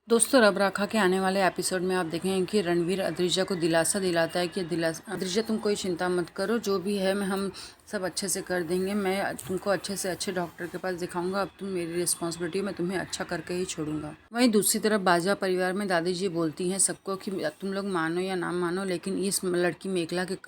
दोस्तों, रब राखा के आने वाले एपिसोड में आप देखेंगे कि रणवीर अद्रिजा को दिलासा दिलाता है कि अद्रिजा तुम कोई चिंता मत करो, जो भी है मैं हम सब अच्छे से कर देंगे। मैं तुमको अच्छे से अच्छे डॉक्टर के पास दिखाऊंगा। अब तुम मेरी रिस्पॉन्सिबिलिटी, मैं तुम्हें अच्छा करके ही छोड़ूंगा। वहीं दूसरी तरफ बाजवा परिवार में दादी जी बोलती हैं सबको कि तुम लोग मानो या ना मानो, लेकिन इस लड़की मेघला के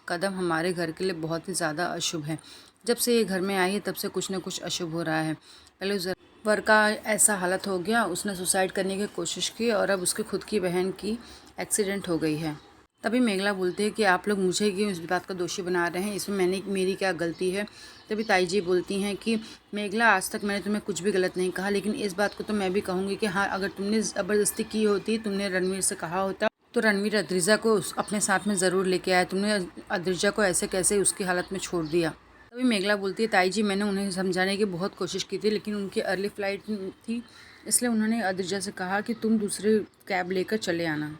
कदम हमारे घर के लिए बहुत ही ज़्यादा अशुभ है। जब से ये घर में आई है तब से कुछ न कुछ अशुभ हो रहा है। पहले वर का ऐसा हालत हो गया, उसने सुसाइड करने की कोशिश की और अब उसकी खुद की बहन की एक्सीडेंट हो गई है। तभी मेघला बोलती है कि आप लोग मुझे क्यों इस बात का दोषी बना रहे हैं, इसमें मेरी क्या गलती है। तभी ताई जी बोलती हैं कि मेघला, आज तक मैंने तुम्हें कुछ भी गलत नहीं कहा, लेकिन इस बात को तो मैं भी कहूँगी कि हाँ, अगर तुमने ज़बरदस्ती की होती, तुमने रणवीर से कहा होता तो रणवीर अद्रिजा को अपने साथ में ज़रूर लेके आया। तुमने अद्रिजा को ऐसे कैसे उसकी हालत में छोड़ दिया। तभी मेघला बोलती है, ताई जी मैंने उन्हें समझाने की बहुत कोशिश की थी, लेकिन उनकी अर्ली फ्लाइट थी, इसलिए उन्होंने अद्रिजा से कहा कि तुम दूसरी कैब लेकर चले आना।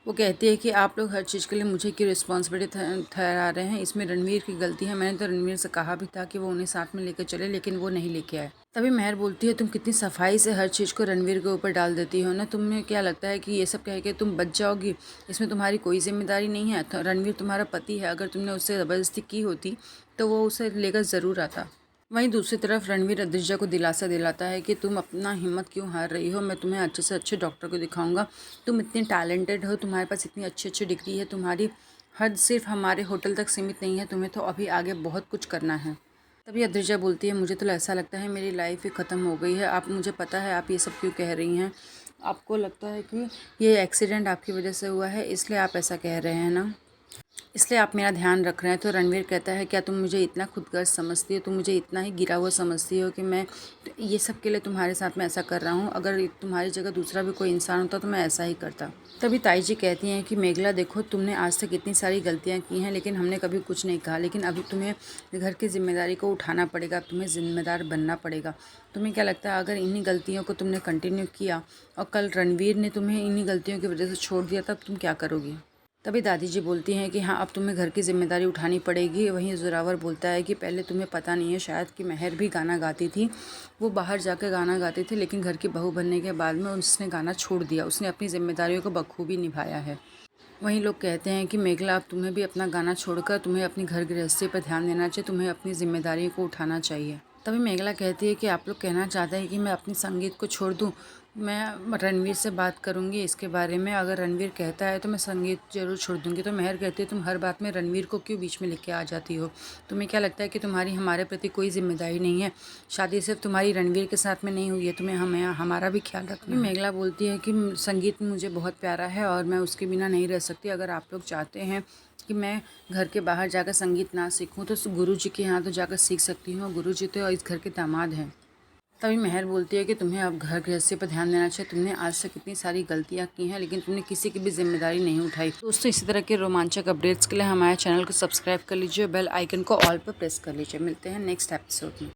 वो कहती है कि आप लोग हर चीज़ के लिए मुझे की रिस्पॉन्सिबिलिटी ठहरा रहे हैं, इसमें रणवीर की गलती है। मैंने तो रणवीर से कहा भी था कि वो उन्हें साथ में लेकर चले, लेकिन वो नहीं लेके आए। तभी मेहर बोलती है, तुम कितनी सफाई से हर चीज़ को रणवीर के ऊपर डाल देती हो ना। तुम्हें क्या लगता है कि ये सब कह के तुम बच जाओगी? इसमें तुम्हारी कोई जिम्मेदारी नहीं है। रणवीर तुम्हारा पति है, अगर तुमने उससे ज़बरदस्ती की होती तो वो उसे लेकर ज़रूर आता। वहीं दूसरी तरफ रणवीर अद्रिजा को दिलासा दिलाता है कि तुम अपना हिम्मत क्यों हार रही हो, मैं तुम्हें अच्छे से अच्छे डॉक्टर को दिखाऊंगा। तुम इतनी टैलेंटेड हो, तुम्हारे पास इतनी अच्छी अच्छी डिग्री है, तुम्हारी हद सिर्फ हमारे होटल तक सीमित नहीं है, तुम्हें तो अभी आगे बहुत कुछ करना है। तभी अद्रिजा बोलती है, मुझे तो ऐसा लगता है मेरी लाइफ ही ख़त्म हो गई है। आप, मुझे पता है आप ये सब क्यों कह रही हैं। आपको लगता है कि ये एक्सीडेंट आपकी वजह से हुआ है, इसलिए आप ऐसा कह रहे हैं ना, इसलिए आप मेरा ध्यान रख रहे हैं। तो रणवीर कहता है, क्या तुम मुझे इतना खुदगर्ज समझती हो, तुम मुझे इतना ही गिरा हुआ समझती हो कि मैं ये सब के लिए तुम्हारे साथ में ऐसा कर रहा हूँ। अगर तुम्हारी जगह दूसरा भी कोई इंसान होता तो मैं ऐसा ही करता। तभी ताई जी कहती हैं कि मेघला देखो, तुमने आज तक इतनी सारी गलतियाँ की हैं, लेकिन हमने कभी कुछ नहीं कहा, लेकिन अभी तुम्हें घर की जिम्मेदारी को उठाना पड़ेगा, तुम्हें ज़िम्मेदार बनना पड़ेगा। तुम्हें क्या लगता है अगर इन्हीं गलतियों को तुमने कंटिन्यू किया और कल रणवीर ने तुम्हें इन्हीं गलतियों की वजह से छोड़ दिया, तब तुम क्या करोगी? तभी दादी जी बोलती हैं कि हाँ, अब तुम्हें घर की जिम्मेदारी उठानी पड़ेगी। वहीं जोरावर बोलता है कि पहले तुम्हें पता नहीं है शायद कि मेहर भी गाना गाती थी, वो बाहर जाकर गाना गाती थी, लेकिन घर की बहू बनने के बाद में उसने गाना छोड़ दिया। उसने अपनी जिम्मेदारियों को बखूबी निभाया है। वहीं लोग कहते हैं कि मेघला, अब तुम्हें भी अपना गाना छोड़कर तुम्हें अपनी घर गृहस्थी पर ध्यान देना चाहिए, तुम्हें अपनी जिम्मेदारियों को उठाना चाहिए। तभी मेघला कहती है कि आप लोग कहना चाहते हैं कि मैं अपनी संगीत को छोड़ दूं। मैं रणवीर से बात करूंगी इसके बारे में, अगर रणवीर कहता है तो मैं संगीत जरूर छोड़ दूंगी। तो मेहर कहती है, तुम हर बात में रणवीर को क्यों बीच में लेके आ जाती हो? तुम्हें क्या लगता है कि तुम्हारी हमारे प्रति कोई जिम्मेदारी नहीं है? शादी सिर्फ तुम्हारी रणवीर के साथ में नहीं हुई है, तुम्हें हमें हमारा भी ख्याल रखना है। मेघला बोलती है कि संगीत मुझे बहुत प्यारा है और मैं उसके बिना नहीं रह सकती। अगर आप लोग चाहते हैं कि मैं घर के बाहर जाकर संगीत ना सीखूं तो गुरु जी के यहाँ तो जाकर सीख सकती हूँ। गुरु जी तो इस घर के दामाद हैं। तभी मेहर बोलती है कि तुम्हें अब घर गृहस्थी पर ध्यान देना चाहिए। तुमने आज तक इतनी सारी गलतियाँ की हैं, लेकिन तुमने किसी की भी जिम्मेदारी नहीं उठाई। दोस्तों, इसी तरह के रोमांचक अपडेट्स के लिए हमारे चैनल को सब्सक्राइब कर लीजिए, बेल आइकन को ऑल पर प्रेस कर लीजिए। मिलते हैं नेक्स्ट एपिसोड में।